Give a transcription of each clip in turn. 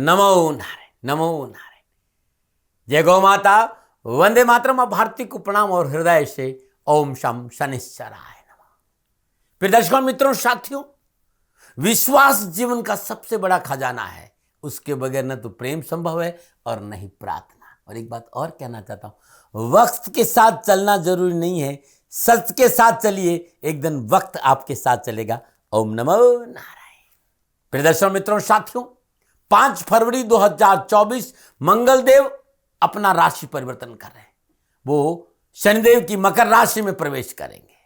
नमो नारायण, नमो नारायण। जय गौ माता, वंदे मातरम। अब भारती को प्रणाम और हृदय से ओम शम शनिश्चराय नमः। फिर दर्शकों, मित्रों, साथियों, विश्वास जीवन का सबसे बड़ा खजाना है। उसके बगैर न तो प्रेम संभव है और न ही प्रार्थना। और एक बात और कहना चाहता हूं, वक्त के साथ चलना जरूरी नहीं है, सच के साथ चलिए, एक दिन वक्त आपके साथ चलेगा। ओम नमो नारायण। प्रिय दर्शकों, मित्रों, साथियों, 5 फरवरी 2024 मंगलदेव अपना राशि परिवर्तन कर रहे हैं। वो शनिदेव की मकर राशि में प्रवेश करेंगे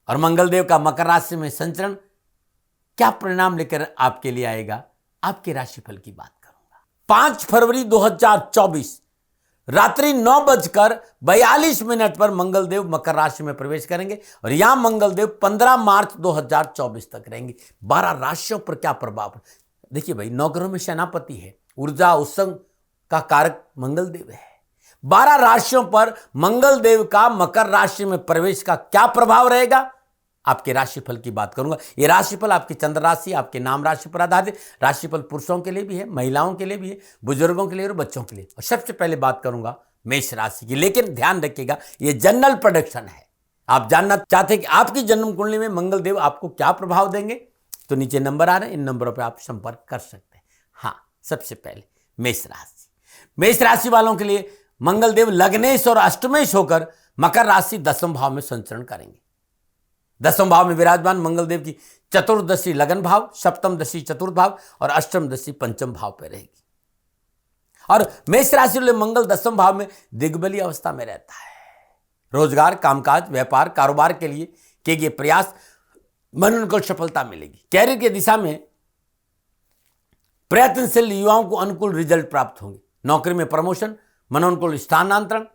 और मंगलदेव का मकर राशि में संचरण क्या परिणाम लेकर आपके लिए आएगा, आपके राशिफल की बात करूंगा। 5 फरवरी 2024 रात्रि 9:42 पर मंगलदेव मकर राशि में प्रवेश करेंगे और यहां मंगलदेव 15 मार्च 2024 तक रहेंगे। 12 राशियों पर क्या प्रभाव? देखिए भाई, 9 ग्रहों में सेनापति है, ऊर्जा उत्संग का कारक मंगलदेव है। 12 राशियों पर मंगलदेव का मकर राशि में प्रवेश का क्या प्रभाव रहेगा, आपके राशिफल की बात करूंगा। यह राशिफल आपकी चंद्र राशि, आपके नाम राशि पर आधारित राशिफल पुरुषों के लिए भी है, महिलाओं के लिए भी है, बुजुर्गों के लिए और बच्चों के लिए। और सबसे पहले बात करूंगा मेष राशि की, लेकिन ध्यान रखिएगा, यह जनरल प्रेडिक्शन है। आप जानना चाहते हैं कि आपकी जन्म कुंडली में मंगलदेव आपको क्या प्रभाव देंगे, तो नीचे नंबर आ रहे हैं, इन नंबरों पर आप संपर्क कर सकते हैं। हाँ, सबसे पहले मेष राशि। मेष राशि वालों के लिए मंगलदेव लग्नेश और अष्टमेश होकर मकर राशि 10वें भाव में संचरण करेंगे। 10वें भाव में विराजमान मंगलदेव की चतुर्दशी लगन भाव, सप्तम दशी चतुर्थ भाव और अष्टम दशी पंचम भाव पर रहेगी। और मेष राशि वाले मंगल 10वें भाव में दिग्बली अवस्था में रहता है। रोजगार, कामकाज, व्यापार, कारोबार के लिए किए गए प्रयास मन को सफलता मिलेगी। कैरियर की दिशा में प्रयत्नशील युवाओं को अनुकूल रिजल्ट प्राप्त होंगे। नौकरी में प्रमोशन, मनोनुकूल स्थानांतरण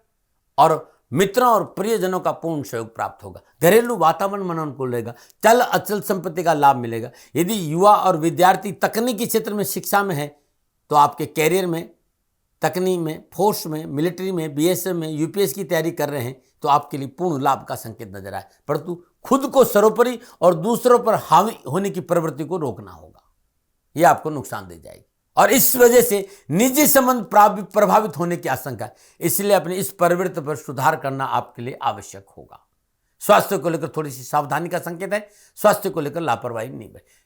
और मित्रों और प्रियजनों का पूर्ण सहयोग प्राप्त होगा। घरेलू वातावरण मनोनुकूल रहेगा। चल अचल संपत्ति का लाभ मिलेगा। यदि युवा और विद्यार्थी तकनीकी क्षेत्र में शिक्षा में है तो आपके कैरियर में, तकनीक में, फोर्स में, मिलिट्री में, बीएसएफ में, यूपीएस की तैयारी कर रहे हैं तो आपके लिए पूर्ण लाभ का संकेत नजर आए। परंतु खुद को सर्वोपरि और दूसरों पर हावी होने की प्रवृत्ति को रोकना होगा, यह आपको नुकसान दे जाएगी और इस वजह से निजी संबंध प्रभावित होने की आशंका है। इसलिए अपनी इस प्रवृत्ति पर सुधार करना आपके लिए आवश्यक होगा। स्वास्थ्य को लेकर थोड़ी सी सावधानी का संकेत है। स्वास्थ्य को लेकर लापरवाही नहीं बरतें।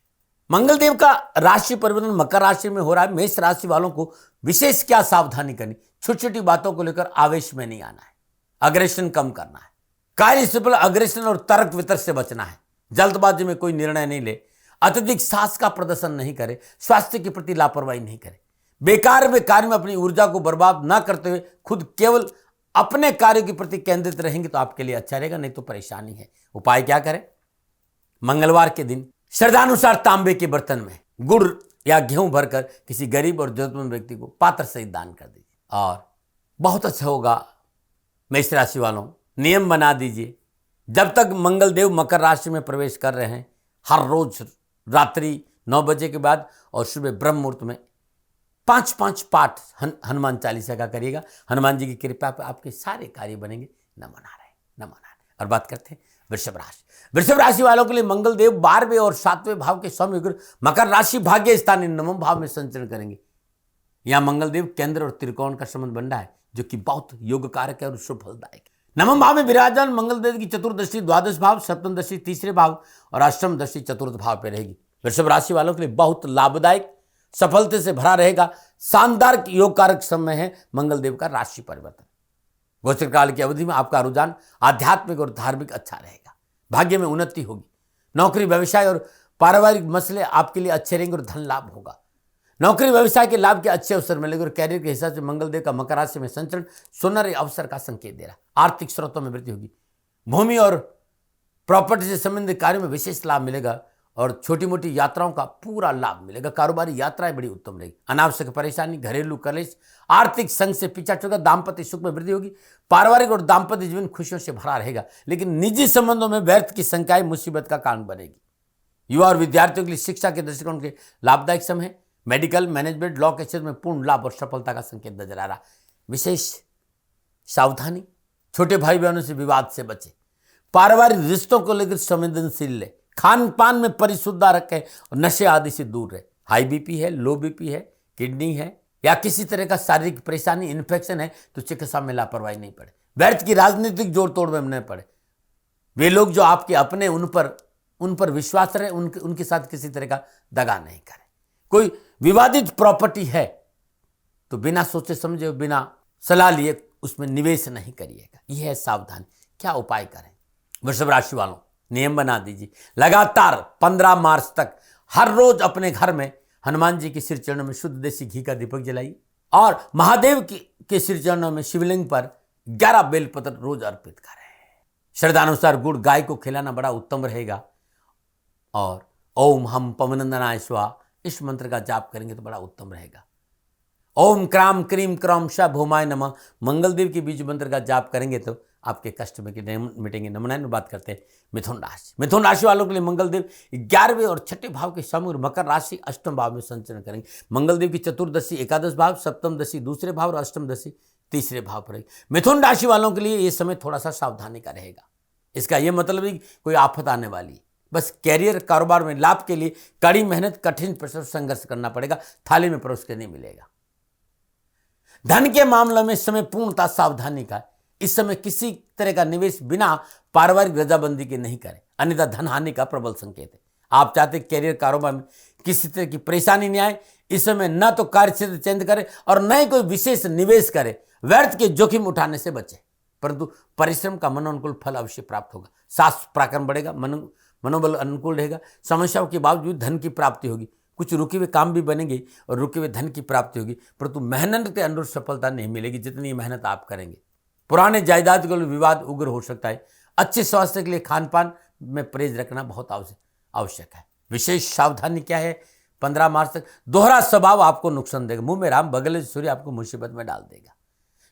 मंगलदेव का राशि परिवर्तन मकर राशि में हो रहा है। मेष राशि वालों को विशेष क्या सावधानी करनी? छोटी छोटी बातों को लेकर आवेश में नहीं आना है, अग्रेशन कम करना है, कार्य से पहले अग्रेशन और तर्क वितर्क से बचना है, जल्दबाजी में कोई निर्णय नहीं ले, अत्यधिक साहस का प्रदर्शन नहीं करे, स्वास्थ्य के प्रति लापरवाही नहीं करे, बेकार में कार्य में अपनी ऊर्जा को बर्बाद ना करते हुए खुद केवल अपने कार्य के प्रति केंद्रित रहेंगे तो आपके लिए अच्छा रहेगा, नहीं तो परेशानी है। उपाय क्या करें? मंगलवार के दिन श्रद्धानुसार तांबे के बर्तन में गुड़ या गेहूं भरकर किसी गरीब और जरूरतमंद व्यक्ति को पात्र सहित दान कर दीजिए और बहुत अच्छा होगा। मेष राशि वालों, नियम बना दीजिए, जब तक मंगलदेव मकर राशि में प्रवेश कर रहे हैं हर रोज रात्रि 9 बजे के बाद और सुबह ब्रह्म मुहूर्त में 5-5 पाठ हनुमान चालीसा का करिएगा। हनुमान जी की कृपा पर आपके सारे कार्य बनेंगे। नमो नारायण, नमो नारायण। और बात करते हैं वृषभ राशि। वृषभ राशि वालों के लिए मंगलदेव 12वें और 7वें भाव के स्वामी मकर राशि भाग्य स्थान 9वें भाव में संचरण करेंगे। यहां मंगलदेव केंद्र और त्रिकोण का संबंध बन रहा है, जो कि बहुत योग कारक है और शुभ फलदायक है। 9वें भाव में विराजमान मंगलदेव की चतुर्दशी द्वादश भाव, सप्तम दशी तीसरे भाव और अष्टम दशी चतुर्थ भाव पर रहेगी। वृषभ राशि वालों के लिए बहुत लाभदायक, सफलता से भरा रहेगा। शानदार योग कारक समय है मंगलदेव का राशि परिवर्तन। गोचर काल की अवधि में आपका रुझान आध्यात्मिक और धार्मिक अच्छा रहेगा। भाग्य में उन्नति होगी। नौकरी, व्यवसाय और पारिवारिक मसले आपके लिए अच्छे रहेंगे और धन लाभ होगा। नौकरी व्यवसाय के लाभ के अच्छे अवसर मिलेंगे और कैरियर के हिसाब से मंगलदेव का मकर राशि में संचरण सुनहरे अवसर का संकेत दे रहा है। आर्थिक स्रोतों में वृद्धि होगी। भूमि और प्रॉपर्टी से संबंधित कार्यों में विशेष लाभ मिलेगा और छोटी मोटी यात्राओं का पूरा लाभ मिलेगा। कारोबारी यात्राएं बड़ी उत्तम रहेगी। अनावश्यक परेशानी, घरेलू कलेश, आर्थिक संघ से पीछा छूटेगा। दाम्पत्य सुख में वृद्धि होगी। पारिवारिक और दाम्पत्य जीवन खुशियों से भरा रहेगा, लेकिन निजी संबंधों में व्यर्थ की शंकाएं मुसीबत का कारण बनेगी। युवा और विद्यार्थियों के लिए शिक्षा के दृष्टिकोण के लाभदायक समय है। मेडिकल, मैनेजमेंट, लॉ के क्षेत्र में पूर्ण लाभ और सफलता का संकेत नजर आ रहा। विशेष सावधानी, छोटे भाई बहनों से विवाद से बचे। पारिवारिक रिश्तों को लेकर संवेदनशील ले। खान पान में परिशुद्धता रखें और नशे आदि से दूर रहे। हाई बीपी है, लो बीपी है, किडनी है, या किसी तरह का शारीरिक परेशानी, इन्फेक्शन है तो चिकित्सा में लापरवाही नहीं पड़े, व्यर्थ की राजनीतिक जोड़ तोड़ में न पड़े। वे लोग जो आपके अपने उन पर विश्वास रहे, उनके साथ किसी तरह का दगा नहीं करें। कोई विवादित प्रॉपर्टी है तो बिना सोचे समझे, बिना सलाह लिए उसमें निवेश नहीं करिएगा। यह है सावधानी। क्या उपाय करें? वृषभ राशि वालों, नियम बना दीजिए, लगातार 15 मार्च तक हर रोज अपने घर में हनुमान जी के सिर चरणों में शुद्ध देसी घी का दीपक जलाइए और महादेव के सिर चरणों में शिवलिंग पर 11 बेलपत्र रोज अर्पित करें। श्रद्धानुसार गुड़ गाय को खिलाना बड़ा उत्तम रहेगा। और ओम हम पवनंदनाय स्वाहा इस मंत्र का जाप करेंगे तो बड़ा उत्तम रहेगा। ओम क्राम क्रीम क्रम श भूमाय नमः मंगल देव के बीज मंत्र का जाप करेंगे तो आपके कष्ट मिटेंगे। नमनायन में बात करते हैं मिथुन राशि। मिथुन राशि वालों के लिए मंगल देव 11वें और 6ठे भाव के स्वामी और मकर राशि 8वें भाव में संचरण करेंगे। मंगल देव की चतुर्दशी एकादश भाव, सप्तम दशी दूसरे भाव और अष्टम दशी तीसरे भाव पर रहेगी। मिथुन राशि वालों के लिए ये समय थोड़ा सा सावधानी का रहेगा। इसका यह मतलब नहीं कोई आफत आने वाली है, बस कैरियर कारोबार में लाभ के लिए कड़ी मेहनत, कठिन परिश्रम, संघर्ष करना पड़ेगा। थाली में परोस के नहीं मिलेगा। धन के मामले में इस समय पूर्णतः सावधानी का। इस समय किसी तरह का निवेश बिना पारिवारिक रजाबंदी के नहीं करें, अन्यथा धन हानि का प्रबल संकेत है। आप चाहते कैरियर कारोबार में किसी तरह की परेशानी नहीं आए, इस समय न तो कार्य क्षेत्र चेंज करें और न ही कोई विशेष निवेश करें। व्यर्थ के जोखिम उठाने से बचें, परंतु परिश्रम का मनोनुकूल फल अवश्य प्राप्त होगा। साहस पराक्रम बढ़ेगा, मनोबल अनुकूल रहेगा। समस्याओं के बावजूद धन की प्राप्ति होगी। कुछ रुके हुए काम भी बनेंगे और रुके हुए धन की प्राप्ति होगी, परंतु मेहनत के अनुरूप सफलता नहीं मिलेगी जितनी मेहनत आप करेंगे। पुराने जायदाद के लिए विवाद उग्र हो सकता है। अच्छे स्वास्थ्य के लिए खान पान में परहेज रखना बहुत आवश्यक है। विशेष सावधानी क्या है? 15 मार्च तक दोहरा स्वभाव आपको नुकसान देगा। मुंह में राम बगले सूर्य आपको मुसीबत में डाल देगा।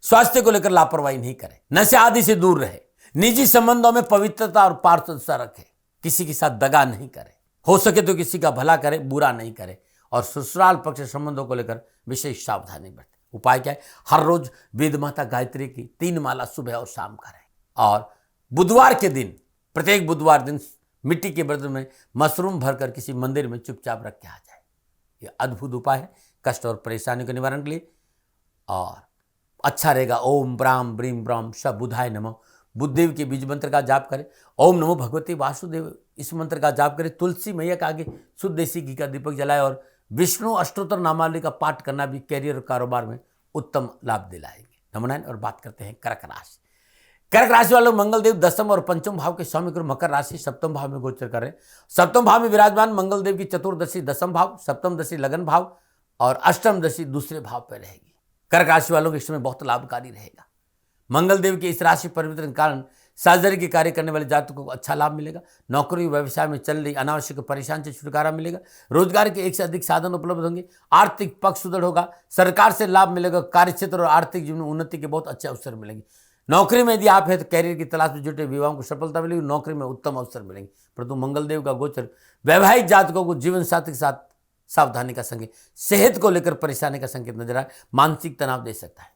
स्वास्थ्य को लेकर लापरवाही नहीं करें, नशे आदि से दूर रहे, निजी संबंधों में पवित्रता और पारदर्शिता रखें, किसी के साथ दगा नहीं करें, हो सके तो किसी का भला करें, बुरा नहीं करें और ससुराल पक्ष संबंधों को लेकर विशेष सावधानी बरतें। उपाय क्या है? हर रोज वेद माता गायत्री की 3 माला सुबह और शाम करें और बुधवार के दिन, प्रत्येक बुधवार दिन मिट्टी के बर्तन में मशरूम भरकर किसी मंदिर में चुपचाप रख के आ जाए। ये अद्भुत उपाय है कष्ट और परेशानी के निवारण के लिए और अच्छा रहेगा। ओम ब्राम ब्रीम ब्राम स बुधाय नमः बुद्धदेव के बीज मंत्र का जाप करें। ओम नमो भगवते वासुदेव इस मंत्र का जाप करें। तुलसी मैया के आगे शुद्ध देसी घी का दीपक जलाए और विष्णु अष्टोत्तर नामावली का पाठ करना भी कैरियर और कारोबार में उत्तम लाभ दिलाएंगे। नमनायन और बात करते हैं कर्क राशि। कर्क राशि वालों मंगल देव 10वें और 5वें भाव के स्वामी गुरु मकर राशि 7वें भाव में गोचर कर रहे हैं। 7वें भाव में विराजमान मंगल देव की चतुर्दशी 10वें भाव, सप्तम दशी लगन भाव और अष्टम दशी दूसरे भाव पर रहेगी। कर्क राशि वालों के समय बहुत लाभकारी रहेगा। मंगल देव के इस राशि परिवर्तन के कारण साझेदारी के कार्य करने वाले जातकों को अच्छा लाभ मिलेगा। नौकरी व्यवसाय में चल रही अनावश्यक परेशानी से छुटकारा मिलेगा। रोजगार के एक से अधिक साधन उपलब्ध होंगे। आर्थिक पक्ष सुदृढ़ होगा। सरकार से लाभ मिलेगा। कार्यक्षेत्र और आर्थिक जीवन में उन्नति के बहुत अच्छे अवसर मिलेंगे। नौकरी में यदि आप है तो कैरियर की तलाश में जुटे विवाहों को सफलता मिलेगी। नौकरी में उत्तम अवसर मिलेंगे। परंतु मंगल देव का गोचर वैवाहिक जातकों को जीवन साथी के साथ सावधानी का संकेत, सेहत को लेकर परेशानी का संकेत नजर आए। मानसिक तनाव दे सकता है।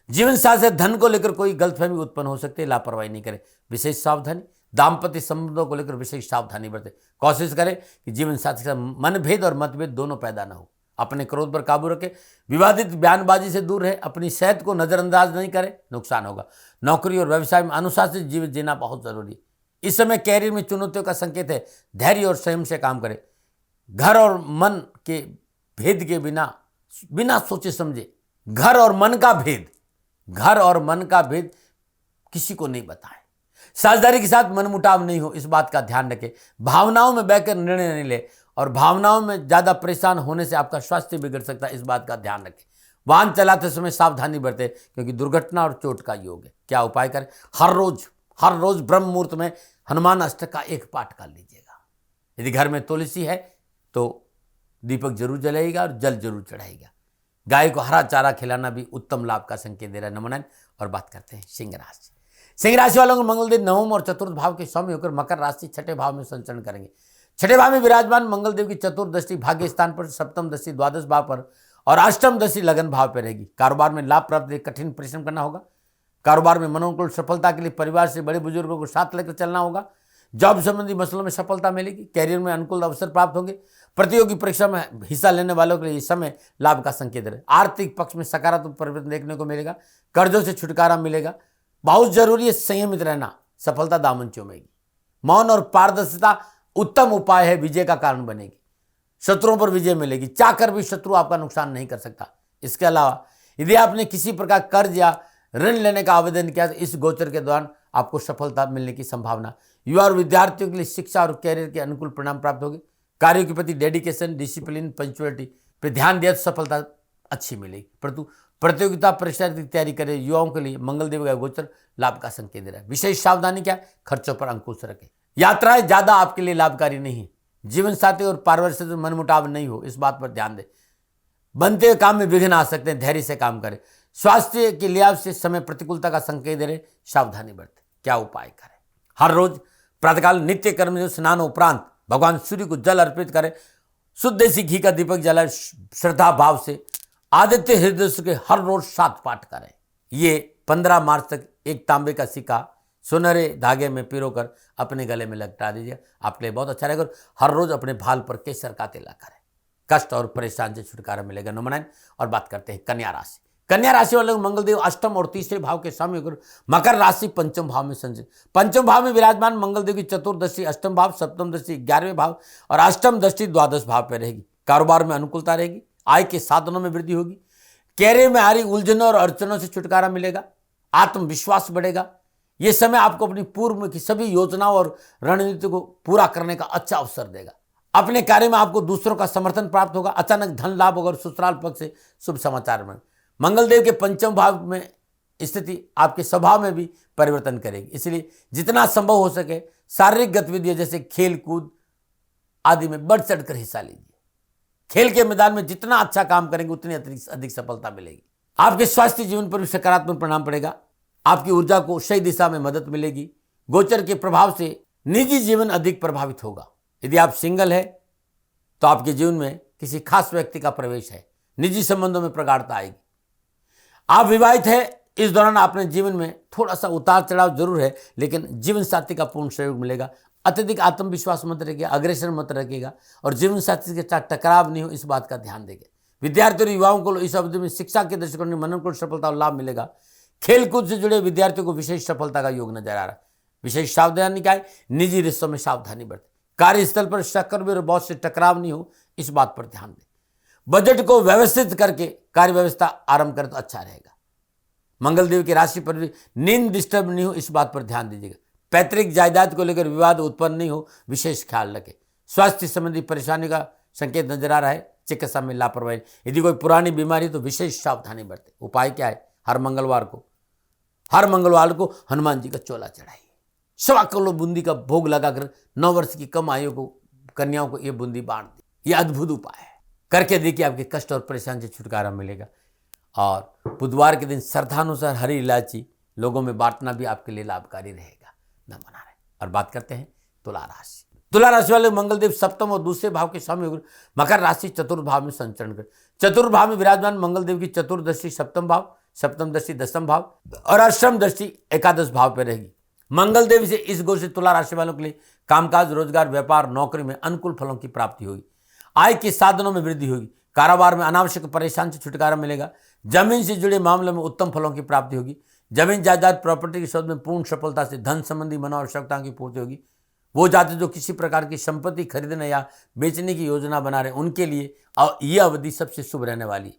जीवन साथी से धन को लेकर कोई गलतफहमी उत्पन्न हो सकती है। लापरवाही नहीं करें, विशेष सावधानी। दाम्पत्य संबंधों को लेकर विशेष सावधानी बरतें। कोशिश करें कि जीवन साथी के साथ मनभेद और मतभेद दोनों पैदा न हो। अपने क्रोध पर काबू रखें। विवादित बयानबाजी से दूर रहे। अपनी सेहत को नजरअंदाज नहीं करें, नुकसान होगा। नौकरी और व्यवसाय में अनुशासित जीवन जीना बहुत जरूरी है। इस समय कैरियर में चुनौतियों का संकेत है। धैर्य और संयम से काम करें। घर और मन के भेद के बिना सोचे समझे, घर और मन का भेद किसी को नहीं बताएं। साझेदारी के साथ मनमुटाव नहीं हो, इस बात का ध्यान रखें। भावनाओं में बहकर निर्णय नहीं ले और भावनाओं में ज्यादा परेशान होने से आपका स्वास्थ्य बिगड़ सकता है, इस बात का ध्यान रखें। वाहन चलाते समय सावधानी बरतें क्योंकि दुर्घटना और चोट का योग है। क्या उपाय करें? हर रोज ब्रह्म मुहूर्त में हनुमान अष्टक का एक पाठ कर लीजिएगा। यदि घर में तुलसी है तो दीपक जरूर जलाइएगा और जल जरूर चढ़ाइएगा। गाय को हरा चारा खिलाना भी उत्तम लाभ का संकेत दे रहा है। नमन और बात करते हैं सिंह राशि। सिंह राशि वालों को मंगल देव 9वें और चतुर्थ भाव के स्वामी होकर मकर राशि 6ठे भाव में संचरण करेंगे। 6ठे भाव में विराजमान मंगल देव की चतुर्दशी भाग्य स्थान पर, सप्तम दशी द्वादश भाव पर और अष्टम दशी लगन भाव पर रहेगी। कारोबार में लाभ प्राप्त के कठिन परिश्रम करना होगा। कारोबार में मनोनुकूल सफलता के लिए परिवार से बड़े बुजुर्गों को साथ लेकर चलना होगा। जॉब संबंधी मसलों में सफलता मिलेगी। कैरियर में अनुकूल अवसर प्राप्त होंगे। प्रतियोगी परीक्षा में हिस्सा लेने वालों के लिए इस समय लाभ का संकेत है। आर्थिक पक्ष में सकारात्मक परिवर्तन देखने को मिलेगा। कर्जों से छुटकारा मिलेगा। बहुत जरूरी है संयमित रहना, सफलता दामन चूमेगी। मौन और पारदर्शिता उत्तम उपाय है, विजय का कारण बनेगी। शत्रुओं पर विजय मिलेगी। चाहकर भी शत्रु आपका नुकसान नहीं कर सकता। इसके अलावा यदि आपने किसी प्रकार कर्ज या ऋण लेने का आवेदन किया तो इस गोचर के दौरान आपको सफलता मिलने की संभावना। युवा और विद्यार्थियों के लिए शिक्षा और कैरियर के अनुकूल परिणाम प्राप्त होंगे। कार्यों के प्रति डेडिकेशन, डिसिप्लिन, पंक्चुअलिटी पे ध्यान दिया तो सफलता अच्छी मिलेगी। परंतु प्रतियोगिता परीक्षा की तैयारी करें युवाओं के लिए मंगलदेव का गोचर लाभ का संकेत दे रहा है। विशेष सावधानी क्या है? खर्चों पर अंकुश रखें। यात्राएं ज्यादा आपके लिए लाभकारी नहीं है। जीवन साथी और पारिवारिक से मनमुटाव नहीं हो, इस बात पर ध्यान दें। बनते हुए काम में विघ्न आ सकते हैं, धैर्य से काम करें। स्वास्थ्य के लिहाज से समय प्रतिकूलता का संकेत दे रहे, सावधानी बरतें। क्या उपाय करें? हर रोज प्रातःकाल नित्य कर्म में स्नान उपरांत भगवान सूर्य को जल अर्पित करें। शुद्ध देसी घी का दीपक जलाए श्रद्धा भाव से। आदित्य हृदय के हर रोज 7 पाठ करें। ये 15 मार्च तक एक तांबे का सिक्का सुनहरे धागे में पिरोकर अपने गले में लटका दीजिए, आपके लिए बहुत अच्छा रहेगा। हर रोज अपने भाल पर केसर का तिलक करें, कष्ट और परेशान से छुटकारा मिलेगा। नंबर 9 और बात करते हैं कन्या राशि। कन्या राशि वाले मंगलदेव अष्टम और तीसरे भाव के स्वामी होकर मकर राशि पंचम भाव में संचित। पंचम भाव में विराजमान मंगलदेव की चतुर्दशी अष्टम भाव, सप्तम दृष्टि 11वें भाव और अष्टम दृष्टि द्वादश भाव पर रहेगी। कारोबार में अनुकूलता रहेगी। आय के साधनों में वृद्धि होगी। कैरियर में आ रही उलझनों और अड़चनों से छुटकारा मिलेगा। आत्मविश्वास बढ़ेगा। यह समय आपको अपनी पूर्व की सभी योजनाओं और रणनीति को पूरा करने का अच्छा अवसर देगा। अपने कार्य में आपको दूसरों का समर्थन प्राप्त होगा। अचानक धन लाभ होगा और ससुराल पक्ष से शुभ समाचार में। मंगलदेव के पंचम भाव में स्थिति आपके स्वभाव में भी परिवर्तन करेगी, इसलिए जितना संभव हो सके शारीरिक गतिविधियां जैसे खेल कूद आदि में बढ़ चढ़कर हिस्सा लीजिए। खेल के मैदान में जितना अच्छा काम करेंगे उतनी अधिक सफलता मिलेगी। आपके स्वास्थ्य जीवन पर भी सकारात्मक परिणाम पड़ेगा। आपकी ऊर्जा को सही दिशा में मदद मिलेगी। गोचर के प्रभाव से निजी जीवन अधिक प्रभावित होगा। यदि आप सिंगल है तो आपके जीवन में किसी खास व्यक्ति का प्रवेश है। निजी संबंधों में प्रगाढ़ता आएगी। आप विवाहित है, इस दौरान अपने जीवन में थोड़ा सा उतार चढ़ाव जरूर है, लेकिन जीवन साथी का पूर्ण सहयोग मिलेगा। अत्यधिक आत्मविश्वास मत रखिएगा, अग्रेसर मत रखिएगा और जीवन साथी के साथ टकराव नहीं हो, इस बात का ध्यान देंगे। विद्यार्थियों और युवाओं को इस अवधि में शिक्षा के दृष्टिकोण में मनन को सफलता और लाभ मिलेगा। खेलकूद से जुड़े विद्यार्थियों को विशेष सफलता का योग नजर आ रहा है। विशेष सावधानी क्या है? निजी रिश्तों में सावधानी बरतें। कार्यस्थल पर सहकर्मी और बॉस से टकराव नहीं हो, इस बात पर ध्यान दें। बजट को व्यवस्थित करके कार्य व्यवस्था आरंभ करें तो अच्छा रहेगा। मंगलदेव की राशि पर भी नींद डिस्टर्ब नहीं हो, इस बात पर ध्यान दीजिएगा। पैतृक जायदाद को लेकर विवाद उत्पन्न नहीं हो, विशेष ख्याल रखें। स्वास्थ्य संबंधी परेशानी का संकेत नजर आ रहा है। चिकित्सा में लापरवाही, यदि कोई पुरानी बीमारी तो विशेष सावधानी बरतें। उपाय क्या है? हर मंगलवार को हनुमान जी का चोला चढ़ाइए। 1.25 किलो बूंदी का भोग लगाकर 9 वर्ष की कम आयु को कन्याओं को यह बूंदी बांट दी। यह अद्भुत उपाय है, करके देखिए, आपके कष्ट और परेशानी से छुटकारा मिलेगा। और बुधवार के दिन श्रद्धानुसार हरी इलायची लोगों में बांटना भी आपके लिए लाभकारी रहेगा। न मना रहे। और बात करते हैं तुला राशि। तुला राशि वाले मंगलदेव सप्तम और दूसरे भाव के स्वामी होकर मकर राशि चतुर्थ भाव में संचरण कर। चतुर्थ भाव में विराजमान मंगलदेव की चतुर्दशी सप्तम भाव, सप्तम दृष्टि दसम भाव और अष्टम दृष्टि एकादश भाव पर रहेगी। मंगलदेव से इस गोचर से तुला राशि वालों के लिए कामकाज, रोजगार, व्यापार, नौकरी में अनुकूल फलों की प्राप्ति होगी। आय के साधनों में वृद्धि होगी। कारोबार में अनावश्यक परेशानी से छुटकारा मिलेगा। जमीन से जुड़े मामलों में उत्तम फलों की प्राप्ति होगी। जमीन जायदाद प्रॉपर्टी के शोध में पूर्ण सफलता से धन संबंधी मनोआवश्यकताओं की पूर्ति होगी। वो जाति जो किसी प्रकार की संपत्ति खरीदने या बेचने की योजना बना रहे उनके लिए यह अवधि सबसे शुभ रहने वाली है।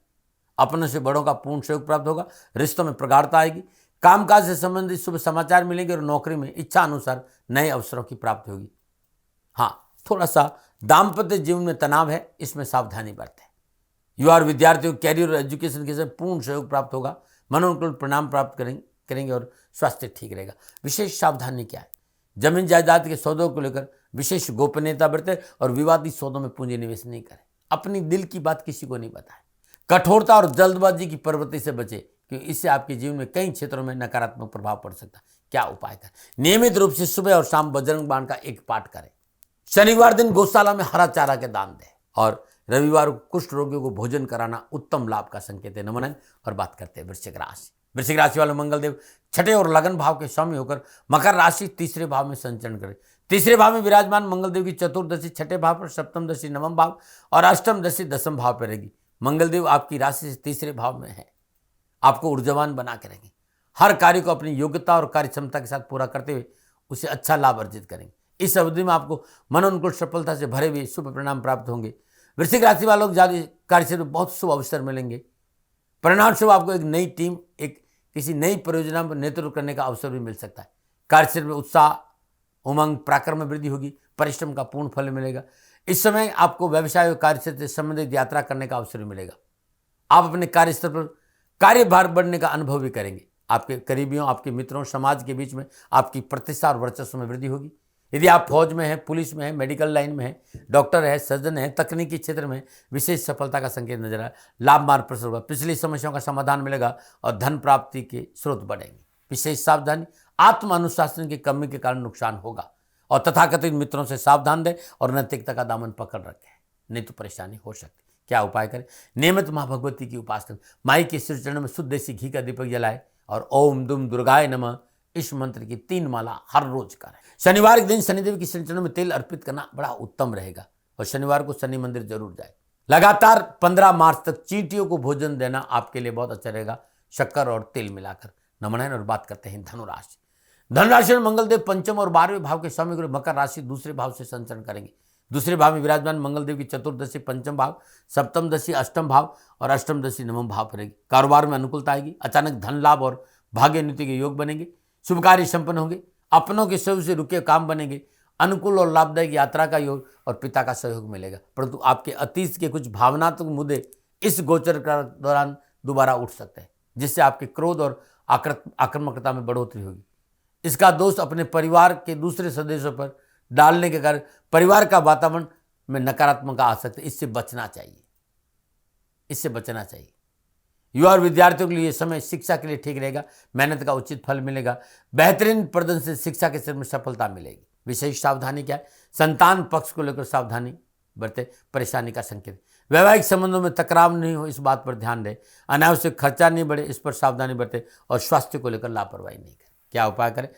अपनों से बड़ों का पूर्ण सहयोग प्राप्त होगा। रिश्तों में प्रगाढ़ता आएगी। कामकाज से संबंधित शुभ समाचार मिलेंगे और नौकरी में इच्छा अनुसार नए अवसरों की प्राप्ति होगी। हाँ, थोड़ा सा दाम्पत्य जीवन में तनाव है, इसमें सावधानी बरतें। युवा और विद्यार्थियों को कैरियर और एजुकेशन के साथ पूर्ण सहयोग प्राप्त होगा। मनोनुकूल परिणाम प्राप्त करेंगे और स्वास्थ्य ठीक रहेगा। विशेष सावधानी क्या है? जमीन जायदाद के सौदों को लेकर विशेष गोपनीयता बरतें और विवादित सौदों में पूंजी निवेश नहीं करें। अपनी दिल की बात किसी को नहीं बताएं। कठोरता और जल्दबाजी की प्रवृत्ति से बचें, क्योंकि इससे आपके जीवन में कई क्षेत्रों में नकारात्मक प्रभाव पड़ सकता है। क्या उपाय करें? नियमित रूप से सुबह और शाम बजरंग बाण का एक पाठ करें। शनिवार दिन गौशाला में हरा चारा के दान दें और रविवार को कुष्ठ रोगियों को भोजन कराना उत्तम लाभ का संकेत है। नमन। और बात करते हैं वृश्चिक राशि। वृश्चिक राशि वाले मंगलदेव छठे और लगन भाव के स्वामी होकर मकर राशि तीसरे भाव में संचरण करें। तीसरे भाव में विराजमान मंगल देव की चतुर्दशी छठे भाव पर, सप्तम दशा नवम भाव और अष्टम दशा दसम भाव पर रहेगी। मंगल देव आपकी राशि से तीसरे भाव में है, आपको ऊर्जावान बना के रहेंगे। हर कार्य को अपनी योग्यता और कार्य क्षमता के साथ पूरा करते हुए उसे अच्छा लाभ अर्जित करेंगे। इस अवधि में आपको मनोनुकूल सफलता से भरे हुए शुभ परिणाम प्राप्त होंगे। वृश्चिक राशि वालों को जारी कार्यक्षेत्र में बहुत शुभ अवसर मिलेंगे। परिणाम स्वरूप आपको एक नई टीम, एक किसी नई परियोजना पर नेतृत्व करने का अवसर भी मिल सकता है। कार्यक्षेत्र में उत्साह, उमंग, पराक्रम में वृद्धि होगी, परिश्रम का पूर्ण फल मिलेगा। इस समय आपको व्यवसाय और कार्यक्षेत्र से संबंधित यात्रा करने का अवसर भी मिलेगा। आप अपने कार्यस्थल पर कार्यभार बढ़ने का अनुभव भी करेंगे। आपके करीबियों, आपके मित्रों, समाज के बीच में आपकी प्रतिष्ठा और वर्चस्व में वृद्धि होगी। यदि आप फौज में हैं, पुलिस में हैं, मेडिकल लाइन में हैं, डॉक्टर है, सर्जन है, तकनीकी क्षेत्र में विशेष सफलता का संकेत नजर आए। लाभ मार्ग पर होगा, पिछली समस्याओं का समाधान मिलेगा और धन प्राप्ति के स्रोत बढ़ेंगे। विशेष सावधानी, आत्म अनुशासन की कमी के कारण नुकसान होगा और तथाकथित मित्रों से सावधान रहें और नैतिकता का दामन पकड़ रखें, नहीं तो परेशानी हो सकती। क्या उपाय करें? नियमित मां भगवती की उपासना, माई के श्री चरणों में शुद्ध देसी घी का दीपक जलाए और ओम दुम दुर्गाय नमः इस मंत्र की 3 माला हर रोज करें। शनिवार के दिन शनिदेव की श्री चरणों में तेल अर्पित करना बड़ा उत्तम रहेगा और शनिवार को शनि मंदिर जरूर जाए। लगातार 15 मार्च तक चींटियों को भोजन देना आपके लिए बहुत अच्छा रहेगा, शक्कर और तेल मिलाकर। नमन। और बात करते हैं धनुराशि। धनुराशि में मंगलदेव पंचम और 12वें भाव के स्वामी गुरु मकर राशि दूसरे भाव से संचरण करेंगे। दूसरे भाव में विराजमान मंगलदेव की चतुर्दशी पंचम भाव, सप्तम दशी अष्टम भाव और अष्टम दशी नवम भाव पर रहेगी। कारोबार में अनुकूलता आएगी, अचानक धन लाभ और भाग्य नीति के योग बनेंगे, शुभ कार्य संपन्न होंगे, अपनों के सहयोग से रुके काम बनेंगे, अनुकूल और लाभदायक यात्रा का योग और पिता का सहयोग मिलेगा। परंतु आपके अतीत के कुछ भावनात्मक मुद्दे इस गोचर के दौरान दोबारा उठ सकते हैं, जिससे आपके क्रोध और आक्रामकता में बढ़ोतरी होगी। इसका दोष अपने परिवार के दूसरे सदस्यों पर डालने के कारण परिवार का वातावरण में नकारात्मक आ सकते, इससे बचना चाहिए, इससे बचना चाहिए। युवा और विद्यार्थियों के लिए समय शिक्षा के लिए ठीक रहेगा, मेहनत का उचित फल मिलेगा, बेहतरीन प्रदर्शन से शिक्षा के क्षेत्र में सफलता मिलेगी। विशेष सावधानी क्या है? संतान पक्ष को लेकर सावधानी बरते, परेशानी का संकेत। वैवाहिक संबंधों में तकरार नहीं हो, इस बात पर ध्यान रहे। अनावश्यक खर्चा नहीं बढ़े, इस पर सावधानी बरते और स्वास्थ्य को लेकर लापरवाही नहीं करें। क्या उपाय करें?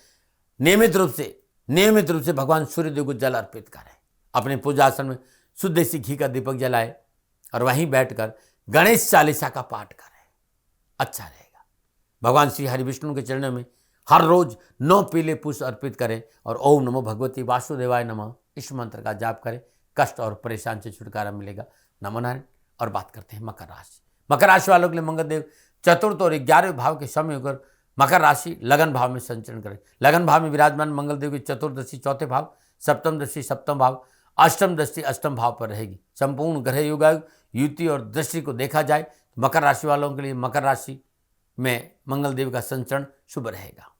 नियमित रूप से भगवान सूर्यदेव को जल अर्पित करें, अपने पूजा आसन में शुद्ध देसी घी का दीपक जलाए और वहीं बैठकर गणेश चालीसा का पाठ करें, अच्छा रहेगा। भगवान श्री हरि विष्णु के चरणों में हर रोज 9 पीले पुष्प अर्पित करें और ओम नमो भगवती वासुदेवाय नमः इस मंत्र का जाप करें, कष्ट और परेशान से छुटकारा मिलेगा। नमो नारायण। और बात करते हैं मकर राशि। मकर राशि वालों के लिए मंगलदेव चतुर्थ और 11वें भाव के स्वामी होकर मकर राशि लगन भाव में संचरण करें। लगन भाव में विराजमान मंगलदेव की चतुर्दशी चौथे भाव, सप्तम दृष्टि सप्तम भाव, अष्टम दृष्टि अष्टम भाव पर रहेगी। संपूर्ण ग्रह युगायुग युति और दृष्टि को देखा जाए तो मकर राशि वालों के लिए मकर राशि में मंगलदेव का संचरण शुभ रहेगा।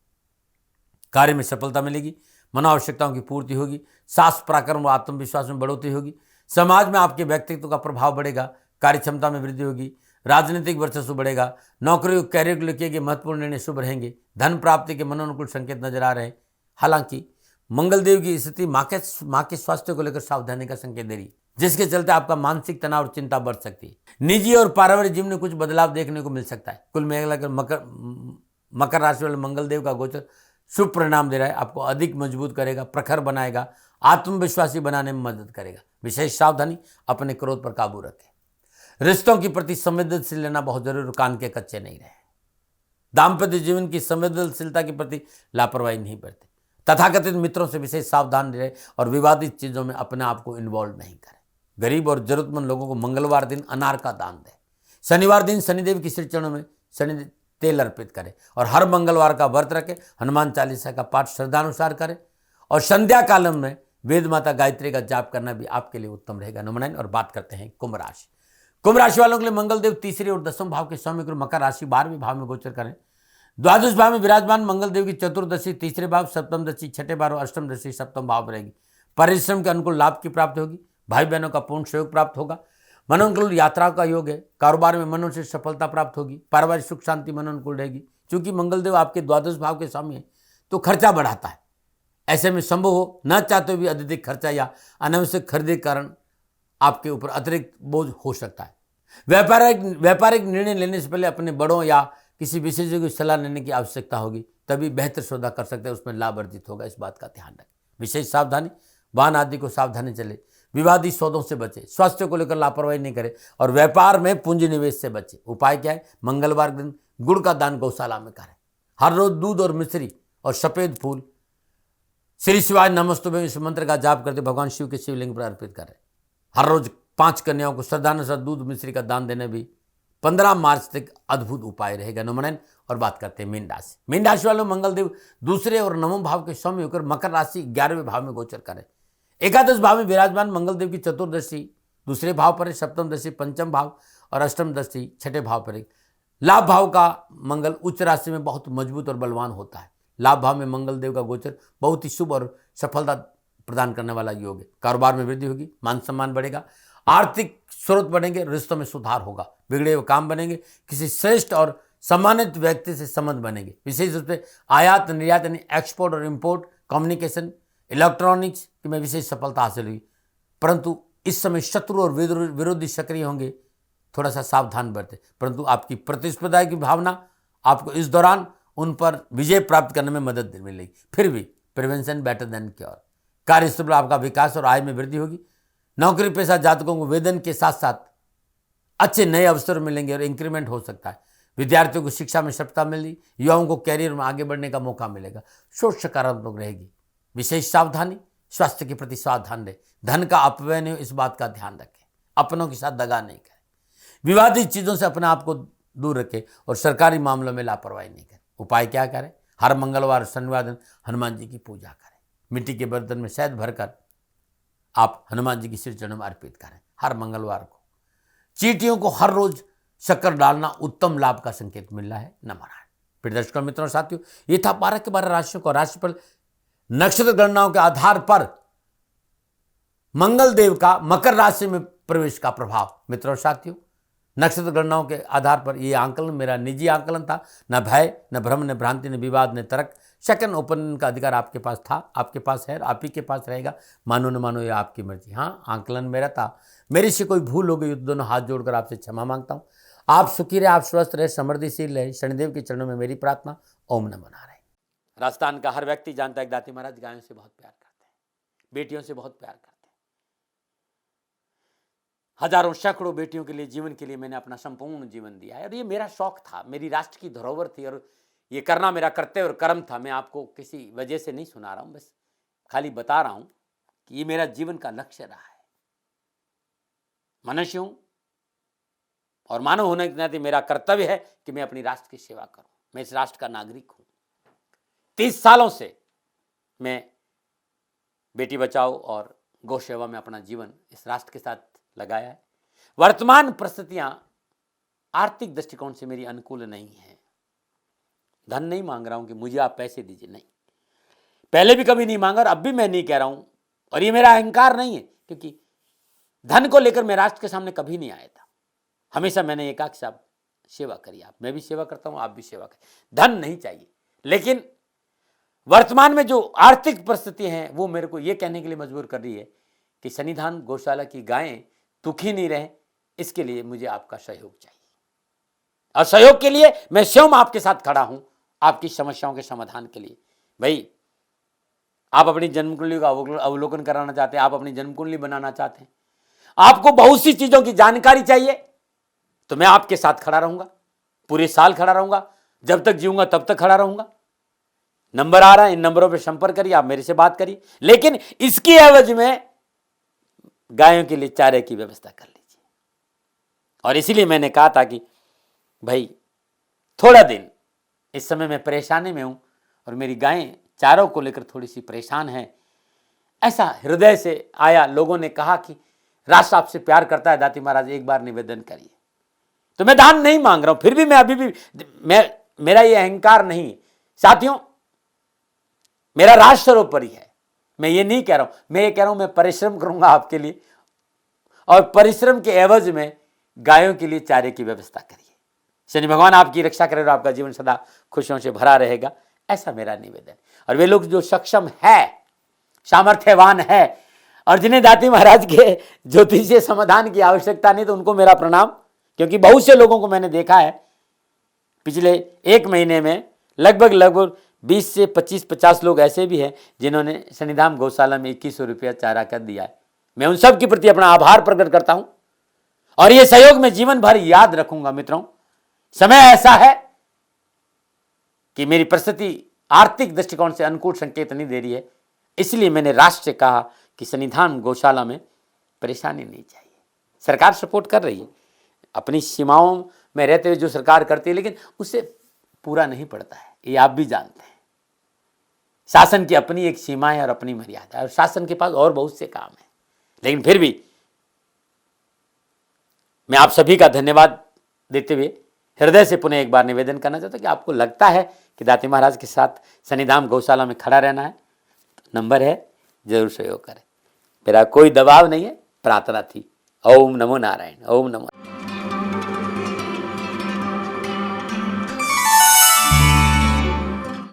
कार्य में सफलता मिलेगी, मनोआवश्यकताओं की पूर्ति होगी, साहस पराक्रम व आत्मविश्वास में बढ़ोतरी होगी। समाज में आपके व्यक्तित्व का प्रभाव बढ़ेगा, कार्य क्षमता में वृद्धि होगी, राजनीतिक वर्चस्व बढ़ेगा, नौकरी और कैरियर को लेकर के महत्वपूर्ण निर्णय शुभ रहेंगे। धन प्राप्ति के मनोनुकूल संकेत नजर आ रहे हैं। हालांकि मंगलदेव की स्थिति माँ के स्वास्थ्य को लेकर सावधानी का संकेत दे रही है, जिसके चलते आपका मानसिक तनाव और चिंता बढ़ सकती है। निजी और पारिवारिक जीवन में कुछ बदलाव देखने को मिल सकता है। कुल मिलाकर मकर राशि वाले मंगलदेव का गोचर शुभ परिणाम दे रहा है, आपको अधिक मजबूत करेगा, प्रखर बनाएगा, आत्मविश्वासी बनाने में मदद करेगा। विशेष सावधानी, अपने क्रोध पर काबू रखें। रिश्तों के प्रति संवेदनशील लेना बहुत जरूरी, कान के कच्चे नहीं रहे। दाम्पत्य जीवन की संवेदनशीलता के प्रति लापरवाही नहीं बरते। तथाकथित मित्रों से विशेष सावधान रहे और विवादित चीजों में अपने आप को इन्वॉल्व नहीं करें। गरीब और जरूरतमंद लोगों को मंगलवार दिन अनार का दान दें। शनिवार दिन शनिदेव की श्री चरणों में शनि तेल अर्पित करें और हर मंगलवार का व्रत रखें। हनुमान चालीसा का पाठ श्रद्धानुसार करें और संध्या काल में वेद माता गायत्री का जाप करना भी आपके लिए उत्तम रहेगा। नमन। और बात करते हैं कुंभ राशि। कुंभ राशि वालों के लिए मंगलदेव तीसरे और 10वें भाव के स्वामी गुरु मकर राशि 12वें भाव में गोचर करें। द्वादश भाव में विराजमान मंगलदेव की चतुर्दशी तीसरे भाव, सप्तम दशी छठे भाव और अष्टम दशी सप्तम भाव में रहेगी। परिश्रम के अनुकूल लाभ की प्राप्ति होगी, भाई बहनों का पूर्ण सहयोग प्राप्त होगा, मनोनुकूल यात्रा का योग है। कारोबार में मनों से सफलता प्राप्त होगी, पारिवारिक सुख शांति मनोनुकूल रहेगी। क्योंकि मंगलदेव आपके द्वादश भाव के स्वामी है तो खर्चा बढ़ाता है। ऐसे में संभव हो न चाहते भी अत्यधिक खर्चा या अनावश्यक खरीदे के कारण आपके ऊपर अतिरिक्त बोझ हो सकता है। व्यापारिक निर्णय लेने से पहले अपने बड़ों या किसी विशेषज्ञ की सलाह लेने की आवश्यकता होगी, तभी बेहतर सौदा कर सकते हैं, उसमें लाभ अर्जित होगा, इस बात का ध्यान रखें। विशेष सावधानी, वाहन आदि को सावधानी चले, विवादी सौदों से बचे, स्वास्थ्य को लेकर लापरवाही नहीं करे और व्यापार में पूंजी निवेश से बचे। उपाय क्या है? मंगलवार के दिन गुड़ का दान गौशाला में करें। हर रोज दूध और मिश्री और सफेद फूल श्री शिवाय नमस्तुभ्यम इस मंत्र का जाप करते भगवान शिव के शिवलिंग पर अर्पित करें। हर रोज 5 कन्याओं को श्रद्धानुसार दूध मिश्री का दान देने भी 15 मार्च तक अद्भुत उपाय रहेगा। नमन। और बात करते हैं मीन राशि। मीन राशि वालों मंगलदेव दूसरे और नवम भाव के स्वामी होकर मकर राशि 11वें भाव में गोचर करें। एकादश भाव में विराजमान मंगलदेव की चतुर्दशी दूसरे भाव पर है, सप्तम दृष्टि पंचम भाव और अष्टम दृष्टि छठे भाव पर है। लाभ भाव का मंगल उच्च राशि में बहुत मजबूत और बलवान होता है। लाभ भाव में मंगलदेव का गोचर बहुत ही शुभ और सफलता प्रदान करने वाला योग है। कारोबार में वृद्धि होगी, मान सम्मान बढ़ेगा, आर्थिक स्रोत बढ़ेंगे, रिश्तों में सुधार होगा, बिगड़े हुए काम बनेंगे, किसी श्रेष्ठ और सम्मानित व्यक्ति से संबंध बनेंगे। विशेष रूप से आयात निर्यात यानी एक्सपोर्ट और इंपोर्ट, कम्युनिकेशन, इलेक्ट्रॉनिक्स में विशेष सफलता हासिल हुई। परंतु इस समय शत्रु और विरोधी सक्रिय होंगे, थोड़ा सा सावधान बरतें। परंतु आपकी प्रतिस्पर्धा की भावना आपको इस दौरान उन पर विजय प्राप्त करने में मदद मिलेगी। फिर भी प्रिवेंशन बेटर देन क्योर। कार्यस्थल पर आपका विकास और आय में वृद्धि होगी। नौकरी पेशा जातकों को वेतन के साथ साथ अच्छे नए अवसर मिलेंगे और इंक्रीमेंट हो सकता है। विद्यार्थियों को शिक्षा में सफलता मिली, युवाओं को कैरियर में आगे बढ़ने का मौका मिलेगा। सोच सकारात्मक रहेगी। विशेष सावधानी, स्वास्थ्य के प्रति सावधान रहे, धन का अपव्यय नहीं हो इस बात का ध्यान रखें, अपनों के साथ दगा नहीं करें, विवादित चीज़ों से अपने आप को दूर रखें और सरकारी मामलों में लापरवाही नहीं करें। उपाय क्या करें? हर मंगलवार शनिवार दिन हनुमान जी की पूजा करें। मिट्टी के बर्तन में शहद भरकर आप हनुमान जी की श्री चरणों में अर्पित करें हर मंगलवार को। चींटियों को हर रोज शक्कर डालना उत्तम लाभ का संकेत मिल रहा है। नमन। फिर दर्शकों मित्रों साथियों, ये था 12 के 12 राशियों को राशिफल नक्षत्र गणनाओं के आधार पर मंगल देव का मकर राशि में प्रवेश का प्रभाव। मित्रों साथियों, नक्षत्र गणनाओं के आधार पर ये आंकलन मेरा निजी आंकलन था। न भय, न भ्रम, न भ्रांति, न विवाद, न तर्क। सेकंड ओपिनियन का अधिकार आपके पास था, आपके पास है, आप ही के पास रहेगा। मानो न मानो ये आपकी मर्जी। हाँ, आंकलन मेरा था, मेरे से कोई भूल हो गई तो दोनों हाथ जोड़कर आपसे क्षमा मांगता हूँ। आप सुखी रहे, आप स्वस्थ रहे, समृद्धिशील रहे, शनिदेव के चरणों में मेरी प्रार्थना। ओम नमो नारायण। राजस्थान का हर व्यक्ति जानता है कि दाती महाराज गायों से बहुत प्यार करते हैं, बेटियों से बहुत प्यार करते हैं। हजारों सैकड़ों बेटियों के लिए, जीवन के लिए मैंने अपना संपूर्ण जीवन दिया है और ये मेरा शौक था, मेरी राष्ट्र की धरोहर थी और ये करना मेरा कर्तव्य और कर्म था। मैं आपको किसी वजह से नहीं सुना रहा हूं, बस खाली बता रहा हूं कि ये मेरा जीवन का लक्ष्य रहा है। मनुष्य हूं और मानव होने के नाते मेरा कर्तव्य है कि मैं अपनी राष्ट्र की सेवा करूं। मैं इस राष्ट्र का नागरिक हूं। 30 सालों से मैं बेटी बचाओ और गौ सेवा में अपना जीवन इस राष्ट्र के साथ लगाया है। वर्तमान परिस्थितियां आर्थिक दृष्टिकोण से मेरी अनुकूल नहीं है। धन नहीं मांग रहा हूं कि मुझे आप पैसे दीजिए, नहीं, पहले भी कभी नहीं मांगा और अब भी मैं नहीं कह रहा हूं। और ये मेरा अहंकार नहीं है, क्योंकि धन को लेकर मैं राष्ट्र के सामने कभी नहीं आया था। हमेशा मैंने ये कहा कि साहब सेवा करिए, आप, मैं भी सेवा करता हूं, आप भी सेवा करिए। धन नहीं चाहिए, लेकिन वर्तमान में जो आर्थिक परिस्थिति हैं वो मेरे को ये कहने के लिए मजबूर कर रही है कि सन्निधान गौशाला की गायें दुखी नहीं रहे, इसके लिए मुझे आपका सहयोग चाहिए। और सहयोग के लिए मैं स्वयं आपके साथ खड़ा हूं, आपकी समस्याओं के समाधान के लिए। भाई, आप अपनी जन्म कुंडली का अवलोकन कराना चाहते हैं, आप अपनी जन्म कुंडली बनाना चाहते हैं, आपको बहुत सी चीजों की जानकारी चाहिए, तो मैं आपके साथ खड़ा रहूंगा, पूरे साल खड़ा रहूंगा, जब तक जीऊंगा तब तक खड़ा रहूंगा। नंबर आ रहा है, इन नंबरों पर संपर्क करिए, आप मेरे से बात करिए, लेकिन इसकी एवज में गायों के लिए चारे की व्यवस्था कर लीजिए। और इसीलिए मैंने कहा था कि भाई थोड़ा दिन, इस समय मैं परेशानी में हूं और मेरी गायें चारों को लेकर थोड़ी सी परेशान हैं। ऐसा हृदय से आया, लोगों ने कहा कि राष्ट्र आपसे प्यार करता है दाती महाराज, एक बार निवेदन करिए। तो मैं दान नहीं मांग रहा हूं, फिर भी मैं अभी भी, मेरा ये अहंकार नहीं है साथियों, मेरा राष्ट्र सर्वोपरि है। मैं ये नहीं कह रहा हूं, मैं ये कह रहा हूं मैं परिश्रम करूंगा आपके लिए, और परिश्रम के एवज में गायों के लिए चारे की व्यवस्था करिए। शनि भगवान आपकी रक्षा करे और आपका जीवन सदा खुशियों से भरा रहेगा, ऐसा मेरा निवेदन। और वे लोग जो सक्षम है, सामर्थ्यवान है और जिन्हें दाती महाराज के ज्योतिषीय समाधान की आवश्यकता नहीं, तो उनको मेरा प्रणाम। क्योंकि बहुत से लोगों को मैंने देखा है पिछले 1 महीने में लगभग 20 से 25-50 लोग ऐसे भी हैं जिन्होंने शनिधाम गौशाला में 2100 रुपया चारा कर दिया है। मैं उन सब के प्रति अपना आभार प्रकट करता हूं और ये सहयोग मैं जीवन भर याद रखूंगा। मित्रों, समय ऐसा है कि मेरी परिस्थिति आर्थिक दृष्टिकोण से अनुकूल संकेत नहीं दे रही है, इसलिए मैंने राष्ट्र से कहा कि शनिधाम गौशाला में परेशानी नहीं चाहिए। सरकार सपोर्ट कर रही है, अपनी सीमाओं में रहते हुए जो सरकार करती है, लेकिन उससे पूरा नहीं पड़ता है, ये आप भी जानते हैं। शासन की अपनी एक सीमा है और अपनी मर्यादा है, और शासन के पास और बहुत से काम है। लेकिन फिर भी मैं आप सभी का धन्यवाद देते हुए हृदय से पुनः एक बार निवेदन करना चाहता हूं कि आपको लगता है कि दाती महाराज के साथ शनिधाम गौशाला में खड़ा रहना है, तो नंबर है, जरूर सहयोग करें। मेरा कोई दबाव नहीं है, प्रार्थना थी। ओम नमो नारायण। ओम नमो।